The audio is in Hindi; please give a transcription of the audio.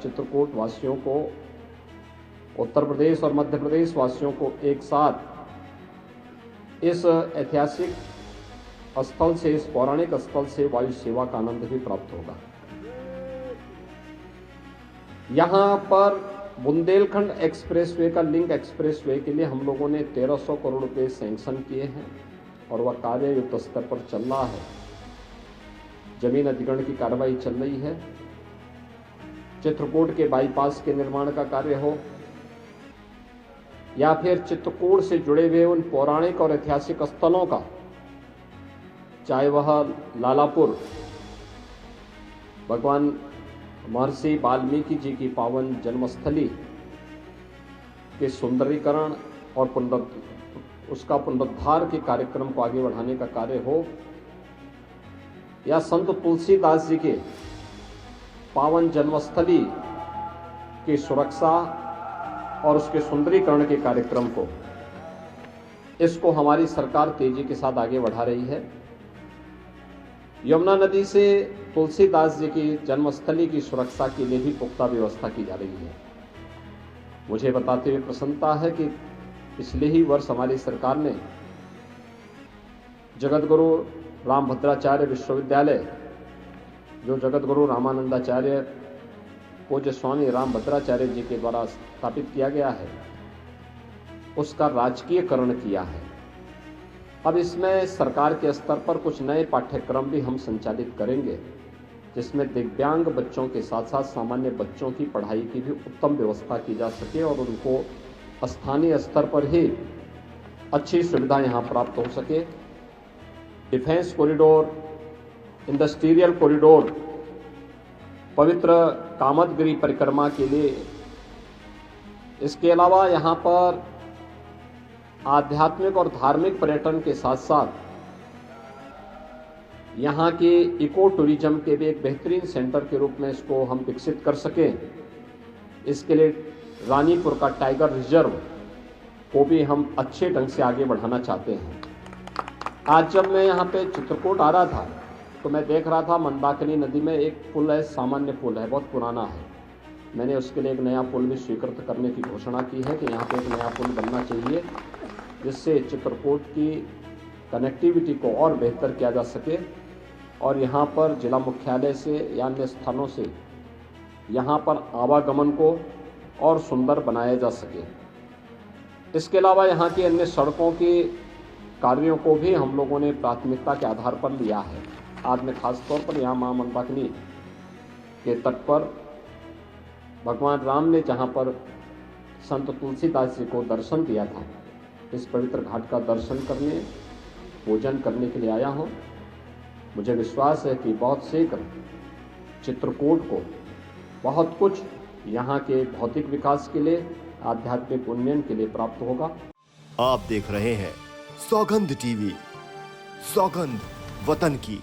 चित्रकूट वासियों को, उत्तर प्रदेश और मध्य प्रदेश वासियों को एक साथ इस ऐतिहासिक स्थल से, इस पौराणिक स्थल से वायु सेवा का आनंद भी प्राप्त होगा। यहां पर बुंदेलखंड एक्सप्रेसवे का लिंक एक्सप्रेसवे के लिए हम लोगों ने 1300 करोड़ रुपए सैंक्शन किए हैं और वह कार्य युद्ध स्तर पर चल रहा है। जमीन अधिग्रहण की कार्रवाई चल रही है। चित्रकूट के बाईपास के निर्माण का कार्य हो या फिर चित्रकूट से जुड़े हुए उन पौराणिक और ऐतिहासिक स्थलों का, चाहे वह लालापुर भगवान महर्षि वाल्मीकि जी की पावन जन्मस्थली के सुंदरीकरण और उसका पुनरुद्धार के कार्यक्रम को आगे बढ़ाने का कार्य हो, या संत तुलसीदास जी के पावन जन्मस्थली की सुरक्षा और उसके सुंदरीकरण के कार्यक्रम को, इसको हमारी सरकार तेजी के साथ आगे बढ़ा रही है। यमुना नदी से तुलसीदास जी की जन्मस्थली की सुरक्षा के लिए भी पुख्ता व्यवस्था की जा रही है। मुझे बताते हुए प्रसन्नता है कि पिछले ही वर्ष हमारी सरकार ने जगतगुरु रामभद्राचार्य विश्वविद्यालय, जो जगतगुरु रामानंदाचार्य पूज्य स्वामी रामभद्राचार्य जी के द्वारा स्थापित किया गया है, उसका राजकीयकरण किया है। अब इसमें सरकार के स्तर पर कुछ नए पाठ्यक्रम भी हम संचालित करेंगे, जिसमें दिव्यांग बच्चों के साथ साथ सामान्य बच्चों की पढ़ाई की भी उत्तम व्यवस्था की जा सके और उनको स्थानीय स्तर पर ही अच्छी सुविधा यहाँ प्राप्त हो सके। डिफेंस कॉरिडोर, इंडस्ट्रियल कॉरिडोर, पवित्र कामदगिरी परिक्रमा के लिए, इसके अलावा यहाँ पर आध्यात्मिक और धार्मिक पर्यटन के साथ साथ यहाँ के इको टूरिज्म के भी एक बेहतरीन सेंटर के रूप में इसको हम विकसित कर सकें। इसके लिए रानीपुर का टाइगर रिजर्व को भी हम अच्छे ढंग से आगे बढ़ाना चाहते हैं। आज जब मैं यहाँ पे चित्रकूट आ रहा था तो मैं देख रहा था मंदाकिनी नदी में एक पुल है, सामान्य पुल है, बहुत पुराना है। मैंने उसके लिए एक नया पुल भी स्वीकृत करने की घोषणा की है कि यहाँ पे एक नया पुल बनना चाहिए, जिससे चित्रकूट की कनेक्टिविटी को और बेहतर किया जा सके और यहाँ पर जिला मुख्यालय से या अन्य स्थानों से यहाँ पर आवागमन को और सुंदर बनाया जा सके। इसके अलावा यहाँ की अन्य सड़कों के कार्यों को भी हम लोगों ने प्राथमिकता के आधार पर लिया है। आज मैं खास तौर पर यहाँ मां मंदाकिनी के तट पर भगवान राम ने जहाँ पर संत तुलसीदास जी को दर्शन दिया था, इस पवित्र घाट का दर्शन करने, पूजन करने के लिए आया हूँ। मुझे विश्वास है कि बहुत शीघ्र चित्रकूट को बहुत कुछ यहाँ के भौतिक विकास के लिए, आध्यात्मिक उन्नयन के लिए प्राप्त होगा। आप देख रहे हैं सौगंध टीवी, सौगंध वतन की।